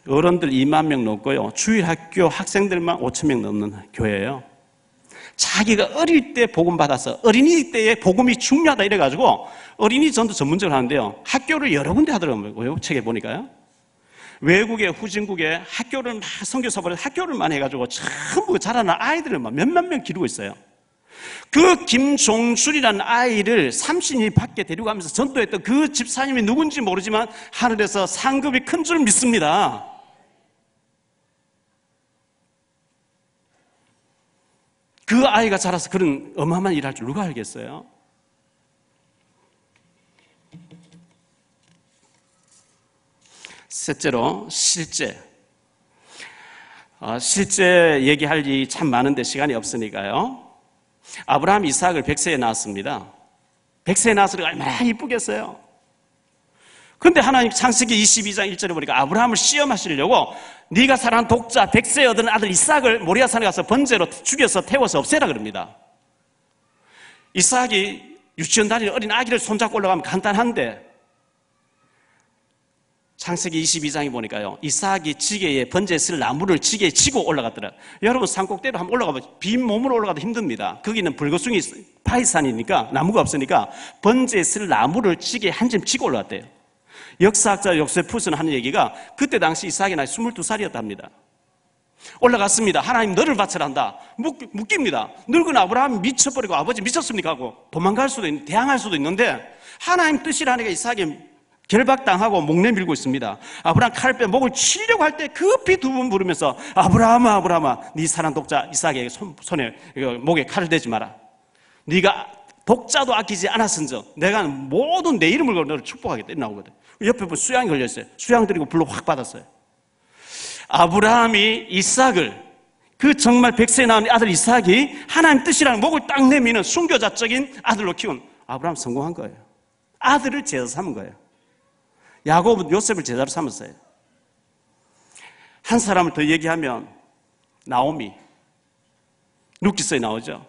어른들 2만 명 넘고요. 주일학교 학생들만 5천 명 넘는 교회예요. 자기가 어릴 때 복음 받아서 어린이 때에 복음이 중요하다 이래가지고 어린이 전도 전문적으로 하는데요. 학교를 여러 군데 하더라고요. 책에 보니까요. 외국의 후진국에 학교를 막 선교사버려 학교를 많이 해가지고 전부 자라난 아이들을 막 몇만 명 기르고 있어요. 그 김종술이라는 아이를 30인 밖에 데리고 가면서 전도했던 그 집사님이 누군지 모르지만 하늘에서 상급이 큰 줄 믿습니다. 그 아이가 자라서 그런 어마어마한 일을 할 줄 누가 알겠어요? 셋째로 실제. 실제 얘기할 일이 참 많은데 시간이 없으니까요. 아브라함 이삭을 100세에 낳았습니다. 100세에 낳아서 얼마나 이쁘겠어요. 그런데 하나님 창세기 22장 1절에 보니까 아브라함을 시험하시려고 네가 사랑한 독자 100세에 얻은 아들 이삭을 모리아산에 가서 번제로 죽여서 태워서 없애라 그럽니다. 이삭이 유치원 다니는 어린 아기를 손잡고 올라가면 간단한데 창세기 22장에 보니까요, 이삭이 지게에 번제에 쓸 나무를 지게에 지고 올라갔더라. 여러분 산꼭대기로 한번 올라가면 빈 몸으로 올라가도 힘듭니다. 거기는 불거숭이 파이산이니까 나무가 없으니까 번제에 쓸 나무를 지게에 한 점 지고 올라갔대요. 역사학자 요세푸스는 하는 얘기가 그때 당시 이삭이 나이 22살이었답니다. 올라갔습니다. 하나님 너를 바쳐라 한다. 묻깁니다. 늙은 아브라함이 미쳐버리고 아버지 미쳤습니까 하고 도망갈 수도 있는데, 대항할 수도 있는데 하나님 뜻이라니까 이삭이 결박당하고 목 내밀고 있습니다. 아브라함 칼 빼 목을 치려고 할 때 급히 두 번 부르면서 아브라함아 아브라함아 네 사랑 독자 이삭에게 손에 목에 칼을 대지 마라. 네가 독자도 아끼지 않았은즉 내가 모든 내 이름을 걸고 너를 축복하겠다. 이렇게 나오거든. 옆에 보면 수양이 걸려있어요. 수양 드리고 불로 확 받았어요. 아브라함이 이삭을, 그 정말 100세에 낳은 아들 이삭이 하나님 뜻이라는 목을 딱 내미는 순교자적인 아들로 키운 아브라함 성공한 거예요. 아들을 제자 삼은 거예요. 야곱은 요셉을 제자로 삼았어요. 한 사람을 더 얘기하면 나오미, 룻기서에 나오죠.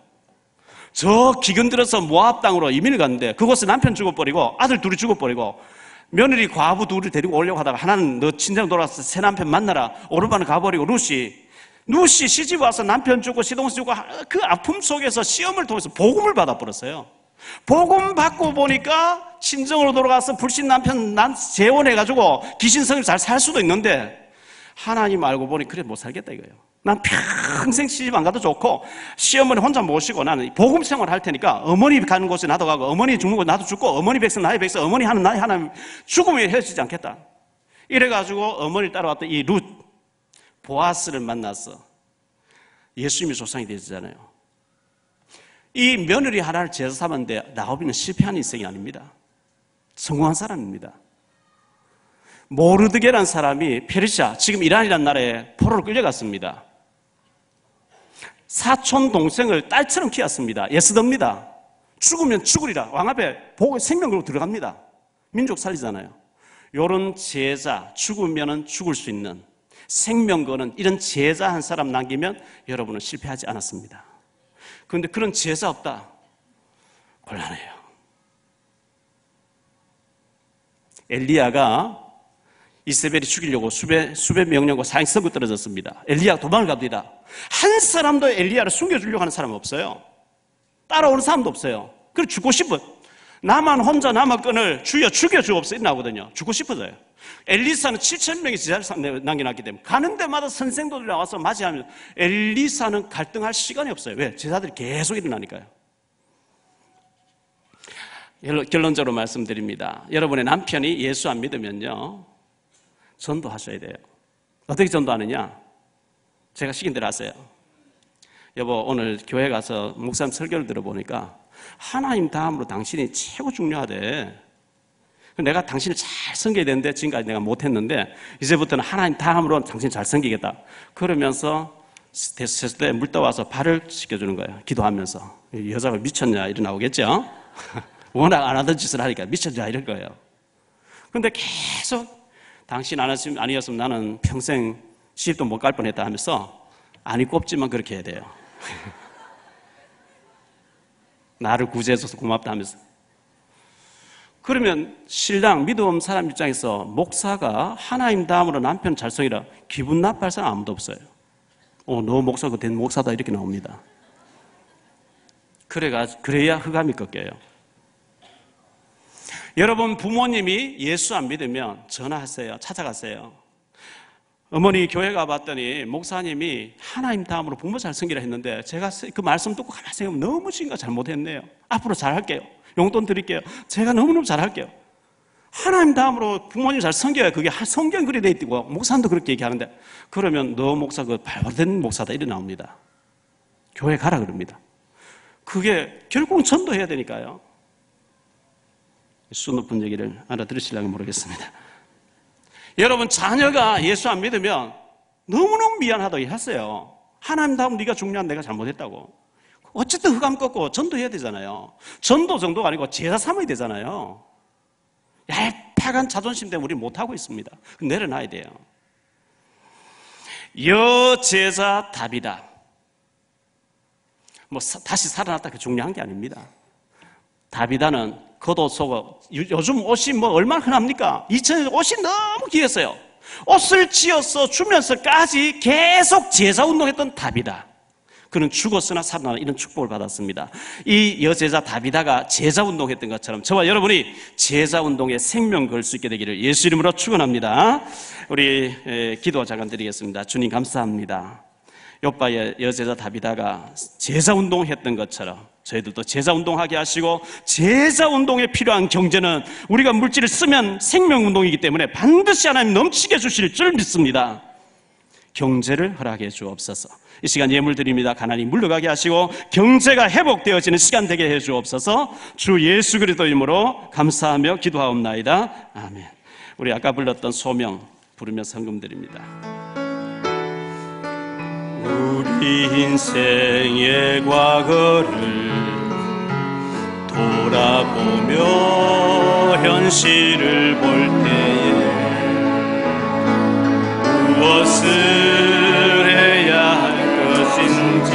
저 기근 들어서 모압 땅으로 이민을 갔는데 그곳에 남편 죽어버리고 아들 둘이 죽어버리고 며느리 과부 둘을 데리고 오려고 하다가 하나는 너 친정 돌아와서 새 남편 만나라. 오르반을 가버리고 룻이 시집 와서 남편 죽고 시동생 죽고 그 아픔 속에서 시험을 통해서 복음을 받아버렸어요. 복음 받고 보니까 친정으로 돌아가서 불신 남편 재혼해가지고 귀신성을 잘 살 수도 있는데 하나님 알고 보니 그래 못 살겠다 이거예요. 난 평생 시집 안 가도 좋고 시어머니 혼자 모시고 나는 복음 생활 할 테니까 어머니 가는 곳에 나도 가고 어머니 죽는 곳에 나도 죽고 어머니 백성 나의 백성 어머니 하는 나의 하나님 죽음에 헤어지지 않겠다. 이래가지고 어머니를 따라왔던 이 룻 보아스를 만나서 예수님이 조상이 되잖아요. 이 며느리 하나를 제자 삼았는데 나오미는 실패한 인생이 아닙니다. 성공한 사람입니다. 모르드게라는 사람이 페르시아, 지금 이란이라는 나라에 포로로 끌려갔습니다. 사촌 동생을 딸처럼 키웠습니다. 예스더입니다. 죽으면 죽으리라. 왕 앞에 생명 걸고 들어갑니다. 민족 살리잖아요. 이런 제자, 죽으면 죽을 수 있는 생명 거는 이런 제자 한 사람 남기면 여러분은 실패하지 않았습니다. 그런데 그런 제자 없다. 곤란해요. 엘리야가 이세벨이 죽이려고 수백 명령과 사형 선고 떨어졌습니다. 엘리야가 도망을 갑니다. 한 사람도 엘리야를 숨겨주려고 하는 사람은 없어요. 따라오는 사람도 없어요. 그래서 죽고 싶어. 나만 혼자 남의 끈을 주여 죽여주옵소서 나오거든요. 죽고 싶어져요. 엘리사는 7,000명의 제자를 남겨놨기 때문에 가는 데마다 선생들이 나와서 맞이하면 엘리사는 갈등할 시간이 없어요. 왜? 제자들이 계속 일어나니까요. 결론적으로 말씀드립니다. 여러분의 남편이 예수 안 믿으면요, 전도하셔야 돼요. 어떻게 전도하느냐? 제가 시킨 대로 하세요. 여보, 오늘 교회 가서 목사님 설교를 들어보니까 하나님 다음으로 당신이 최고 중요하대. 내가 당신을 잘 섬겨야 되는데 지금까지 내가 못했는데 이제부터는 하나님 다음으로 당신 잘 섬기겠다. 그러면서 됐을 때 물 떠와서 발을 씻겨주는 거예요. 기도하면서. 여자가 미쳤냐 이러 나오겠죠. 워낙 안 하던 짓을 하니까 미쳤냐 이럴 거예요. 그런데 계속 당신 아니었으면 나는 평생 시집도 못 갈 뻔했다 하면서 아니 꼽지만 그렇게 해야 돼요. 나를 구제해줘서 고맙다 하면서. 그러면 신랑 믿음 없는 사람 입장에서 목사가 하나님 다음으로 남편 잘 섬기라 기분 나빠할 사람 아무도 없어요. 너 목사가 된 목사다 이렇게 나옵니다. 그래야 흑암이 꺾여요. 여러분 부모님이 예수 안 믿으면 전화하세요. 찾아가세요. 어머니 교회 가봤더니 목사님이 하나님 다음으로 부모 잘 섬기라 했는데 제가 그 말씀 듣고 가만히 생각하면 너무 지금까 잘못했네요. 앞으로 잘할게요. 용돈 드릴게요. 제가 너무너무 잘할게요. 하나님 다음으로 부모님 잘 섬겨야 그게 성경 글이 돼 있고 목사님도 그렇게 얘기하는데 그러면 너 목사 그 발화된 목사다 이래 나옵니다. 교회 가라 그럽니다. 그게 결국은 전도해야 되니까요. 수 높은 얘기를 알아들으시려고 모르겠습니다. 여러분 자녀가 예수 안 믿으면 너무너무 미안하다고 했어요. 하나님 다음 네가 중요한 내가 잘못했다고. 어쨌든 흑암 꺾고 전도해야 되잖아요. 전도 정도가 아니고 제사 삼아야 되잖아요. 얄팍한 자존심 때문에 우리 못하고 있습니다. 내려놔야 돼요. 여제자 답이다. 다시 살아났다 그 중요한 게 아닙니다. 다비다는 겉옷 속옷, 요즘 옷이 얼마나 흔합니까? 2000년 옷이 너무 귀했어요. 옷을 지어서 주면서까지 계속 제자운동했던 다비다. 그는 죽었으나 살아나 이런 축복을 받았습니다. 이 여제자 다비다가 제자운동했던 것처럼 저와 여러분이 제자운동에 생명 걸 수 있게 되기를 예수 이름으로 축원합니다. 우리 기도 잠깐 드리겠습니다. 주님 감사합니다. 욥바의 여제자 다비다가 제자운동했던 것처럼 저희들도 제자운동하게 하시고 제자운동에 필요한 경제는 우리가 물질을 쓰면 생명운동이기 때문에 반드시 하나님 넘치게 주실 줄 믿습니다. 경제를 허락해 주옵소서. 이 시간 예물 드립니다. 가난이 물러가게 하시고 경제가 회복되어지는 시간 되게 해 주옵소서. 주 예수 그리스도 이름으로 감사하며 기도하옵나이다. 아멘. 우리 아까 불렀던 소명 부르며 성금 드립니다. 우리 인생의 과거를 돌아보며 현실을 볼 때에 무엇을 해야 할 것인지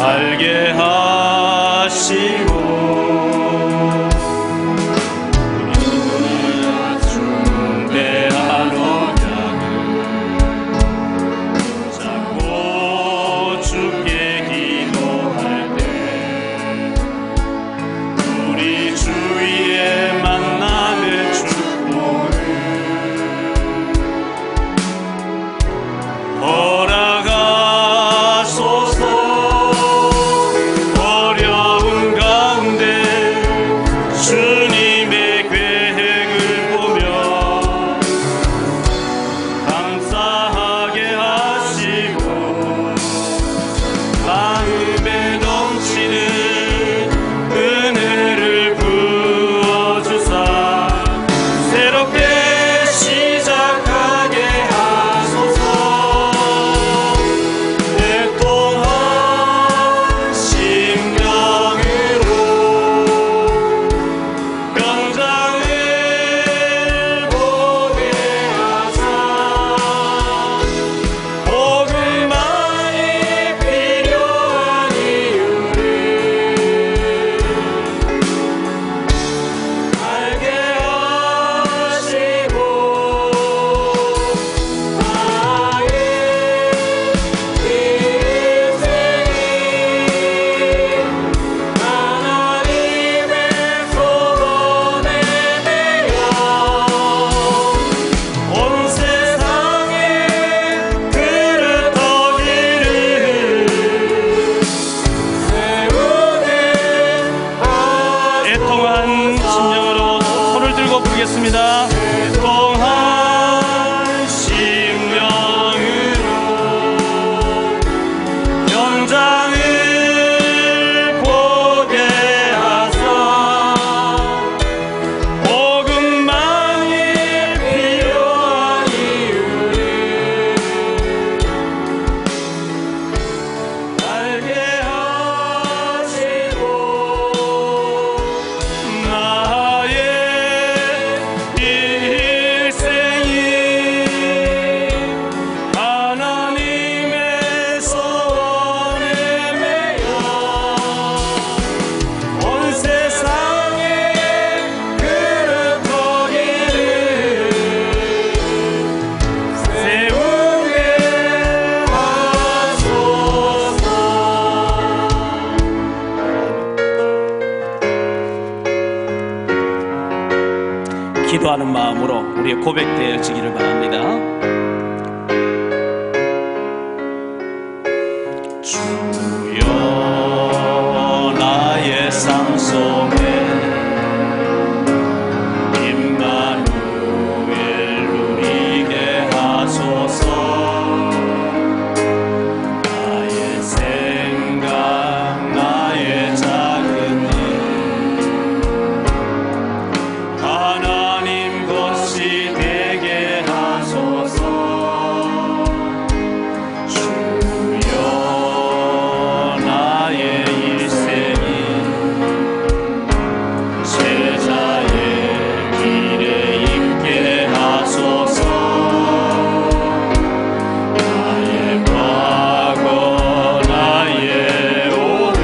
알게 하시고 우리가 중대한 언약을 잡고 주께 기도할 때 우리 주위에 만남의 축복을 허락하소서. 어려운 가운데 부르겠습니다. 동한 심령으로 현장을 보게 하사 복음만이 필요한 이유를 알게 하시고 나의 일생이 하나님의 소원에 매여 온 세상에 그릇거기를 세우게 하소서. 기도하는 마음으로 우리의 고백되어지기를 바랍니다. 주여 나의 삶 속에 임마누엘 누리게 하소서. 나의 생각 나의 작은 일 하나님 것이 되게 하소서. 주여 나의 일생이 제자의 길에 있게 하소서. 나의 과거 나의 오늘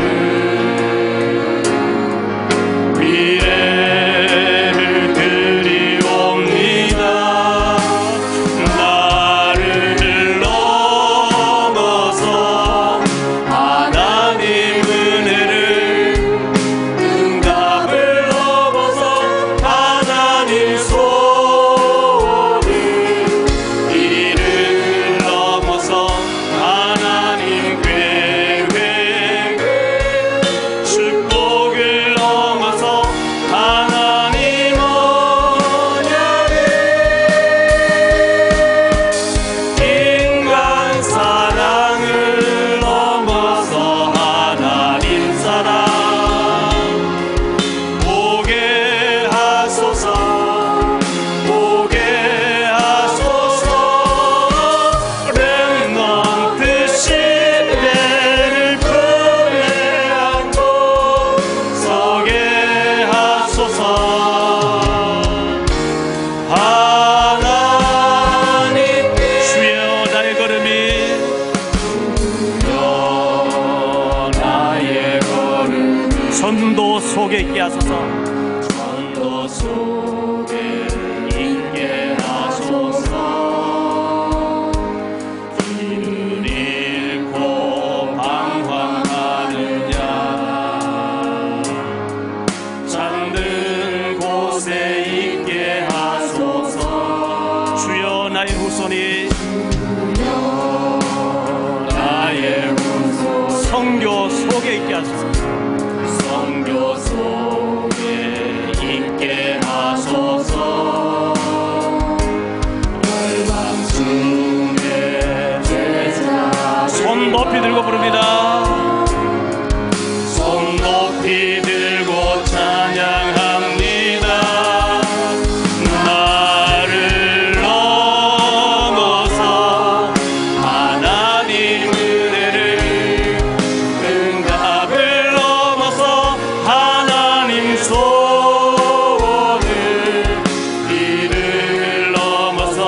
미래를 드리옵니다. 나를 넘어서 하나님 은혜를 응답을 넘어서 하나님 소원을 일을 넘어서 하나님 계획을 축복을 넘어서 하나님 언약을 인간 사랑을 넘어서 하나님 사랑 보게 하소서. 보게 하소서. 렘넌트 시대를 품에 안고 서게 하소서. 하나님 주여 나의 걸음이 주여 나의 걸음이 전도 속에 있게 하소서. 전도 속에 있게 하소서. 길을 잃고 방황하느냐 잠든 곳에 있게 하소서. 주여 나의 후손이 나의 후손 성교 속에 있게 하소서. 성교 속에 있게 하소서. 열방 중에 제자 손 높이 들고 부릅니다. 손 높이 들고 찬양합니다. 나를 넘어서 하나님 은혜를 응답을 넘어서 하나님 소원을 일을 넘어서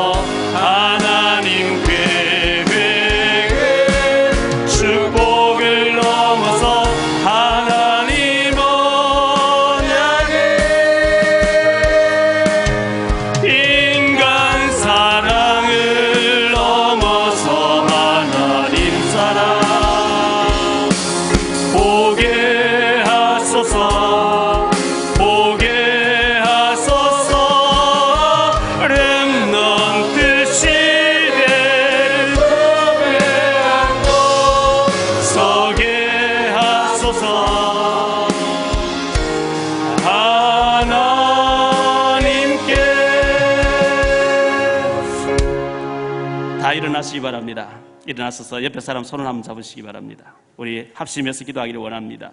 하나님 계획을 축복을 넘어서 하나님 언약을 인간 사랑을 넘어서 하나님 사랑 보게 하소서. 보게 하소서. 렘넌트 시대를 품에 안고 서게 하소서. 하나님께 일어나시기 바랍니다. 일어나셔서 옆에 사람 손을 한번 잡으시기 바랍니다. 우리 합심해서 기도하기를 원합니다.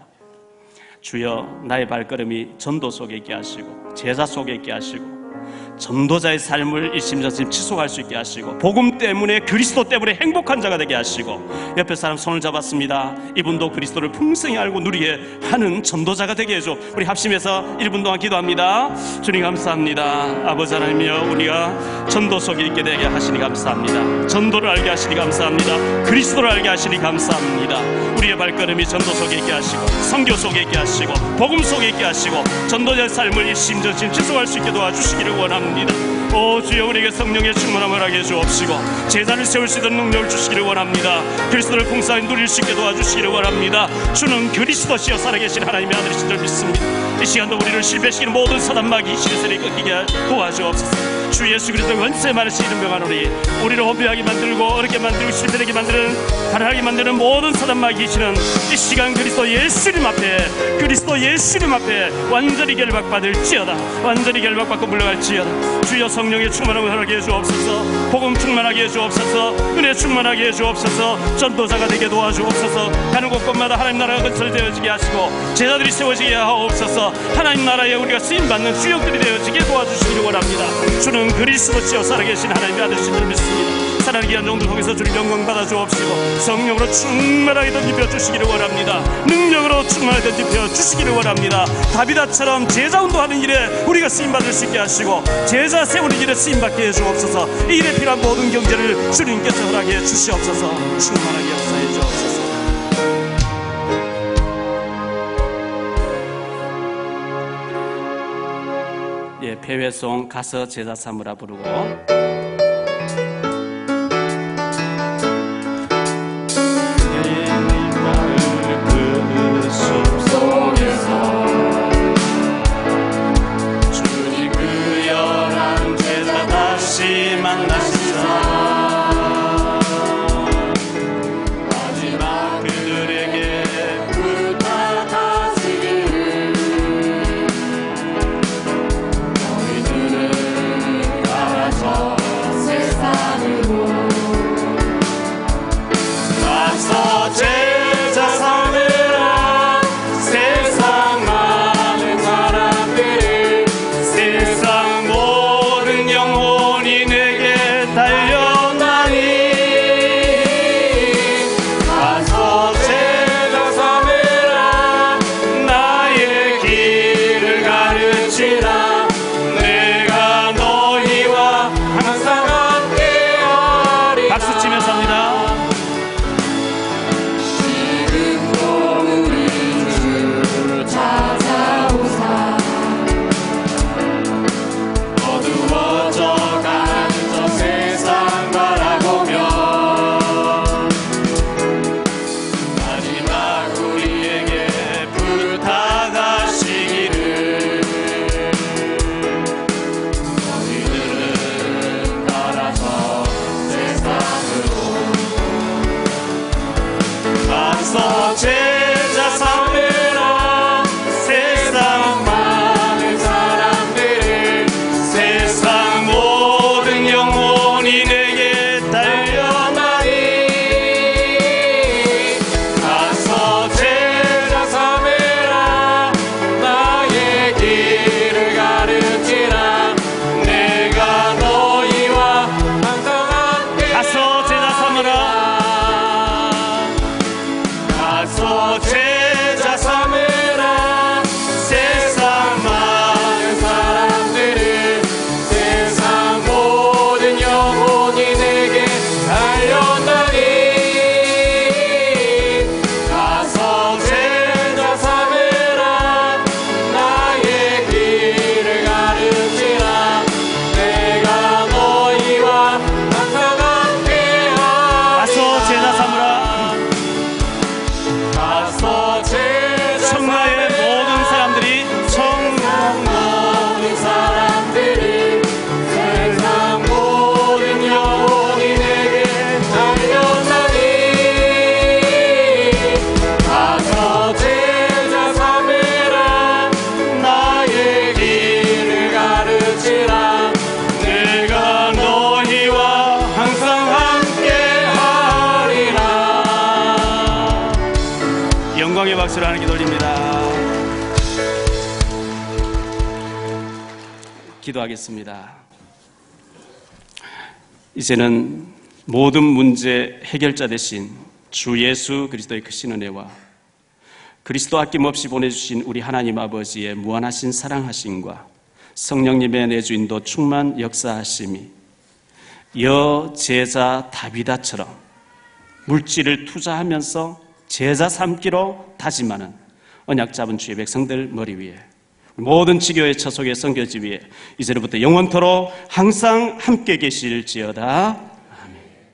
주여, 나의 발걸음이 전도 속에 있게 하시고 제자 속에 있게 하시고 전도자의 삶을 일심전심 지속할 수 있게 하시고 복음 때문에, 그리스도 때문에 행복한 자가 되게 하시고, 옆에 사람 손을 잡았습니다. 이분도 그리스도를 풍성히 알고 누리게 하는 전도자가 되게 해줘. 우리 합심해서 1분 동안 기도합니다. 주님 감사합니다. 아버지 하나님이여, 우리가 전도 속에 있게 되게 하시니 감사합니다. 전도를 알게 하시니 감사합니다. 그리스도를 알게 하시니 감사합니다. 우리의 발걸음이 전도 속에 있게 하시고 선교 속에 있게 하시고 복음 속에 있게 하시고 전도자의 삶을 일심전심 지속할 수 있게 도와주시기를 원합니다. 오 주여, 우리에게 성령의 충만함을 하게 해주옵시고 제자를 세울 수 있는 능력을 주시기를 원합니다. 그리스도를 풍성히 누릴 수 있게 도와주시기를 원합니다. 주는 그리스도시여 살아계신 하나님의 아들이신 줄 믿습니다. 이 시간도 우리를 실패시키는 모든 사단 마귀 시대세를 꺾이게 도와주옵소서. 주 예수 그리스도의 원세 많으신 이름 명하노니, 우리를 혼비하게 만들고 어렵게 만들고 실패되게 만드는, 가난하게 만드는 모든 사단 마귀시는 이 시간 그리스도 예수님 앞에, 그리스도 예수님 앞에 완전히 결박받을지어다. 완전히 결박받고 물러갈지어다. 주여, 성령의 충만함을 허락해 주옵소서. 복음 충만하게 해주옵소서. 은혜 충만하게 해주옵소서. 전도자가 되게 도와주옵소서. 가는 곳곳마다 하나님 나라가 건설되어지게 하시고 제자들이 세워지게 하옵소서. 하나님 나라에 우리가 쓰임받는 주역들이 되어지게 도와주시기를 원합니다. 주는 그리스도시여 살아계신 하나님의 아들이신 줄 믿습니다. 살아가는 기한 정도 속에서 주님 영광 받아 주옵시고 성령으로 충만하게 던집혀 주시기를 원합니다. 능력으로 충만하게 던집혀 주시기를 원합니다. 다비다처럼 제자 운동하는 일에 우리가 쓰임받을 수 있게 하시고 제자 세우는 일에 쓰임받게 해주옵소서. 이 일에 필요한 모든 경제를 주님께서 허락해 주시옵소서. 충만하게 역사해 주옵소서. 예, 폐회송 가서 제자 삼으라 부르고, 너희들은 가서 박수를 하나님께 돌립니다. 기도하겠습니다. 이제는 모든 문제 해결자 되신 주 예수 그리스도의 크신 은혜와 그리스도 아낌없이 보내주신 우리 하나님 아버지의 무한하신 사랑하심과 성령님의 내주인도 충만 역사하심이 여제자 다비다처럼 물질을 투자하면서 제자 삼기로 다짐하는 언약 잡은 주의 백성들 머리 위에 모든 지교의 처속의 선교지 위에 이제로부터 영원토록 항상 함께 계실지어다.